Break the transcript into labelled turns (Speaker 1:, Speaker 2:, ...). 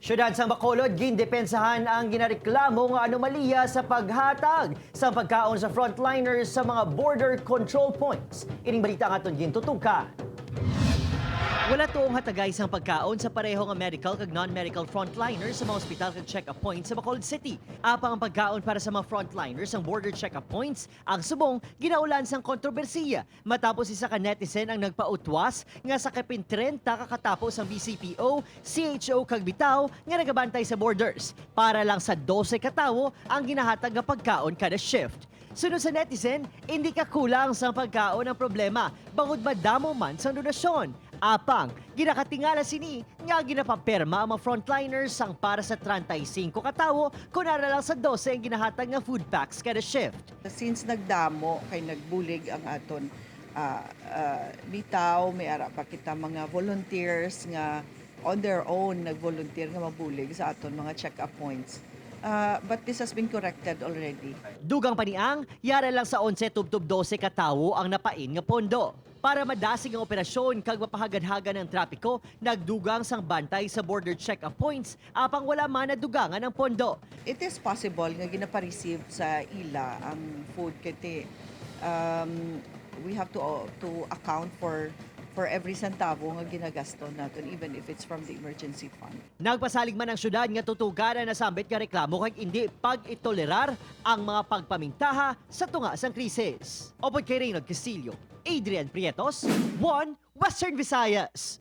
Speaker 1: Syudad sa Bacolod, gindepensahan ang ginareklamo ng anomalya sa paghatag sa pagkaon sa frontliners sa mga border control points. Ining balita nga itong gintutukan. Wala toong hatagay sang pagkaon sa pareho nga medical kag non-medical frontliners sa mga ospital kag check-up points sa Bacolod City. Apang ang pagkaon para sa mga frontliners ang border check-up points, ang subong ginaulan sang kontrobersiya matapos isa ka netizen ang nagpautwas nga sa kapin 30 kakatapos ang BCPO, CHO kag bitaw nga nagabantay sa borders para lang sa 12 katawo ang ginahatag nga pagkaon kada shift. Sunod sa netizen, hindi ka kulang sa pagkaon ang problema, bangod madamo man sa donasyon. Apang, ginakatingala sini nga ginapaperma ang mga frontliners sang para sa 35 katawo kunara lang sa 12 ang ginahatag nga food packs kada shift.
Speaker 2: Since nagdamo kay nagbulig ang aton bitaw, may ara pa kita mga volunteers nga on their own nagvolunteer nga mabulig sa aton mga check-up points. But this has been corrected already.
Speaker 1: Dugang paniang, yara lang sa 11 tubtub 12 katawo ang napain nga pondo. Para madasig ang operasyon kag mapahagad-hagan ng trapiko, nagdugang sang bantay sa border check-up points apang wala man nadugangan ang pondo.
Speaker 2: It is possible nga ginapareceive sa ila ang food kiti we have to account for every centavo nga ginagastos natin even if it's from the emergency fund.
Speaker 1: Nagpasalig man ang syudad nga tutugaran na sambit nga reklamo kag hindi pag-itolerar ang mga pagpamintaha sa tunga sang krisis. Opod kay Reynald Castillo, Adrian Prietos, One Western Visayas.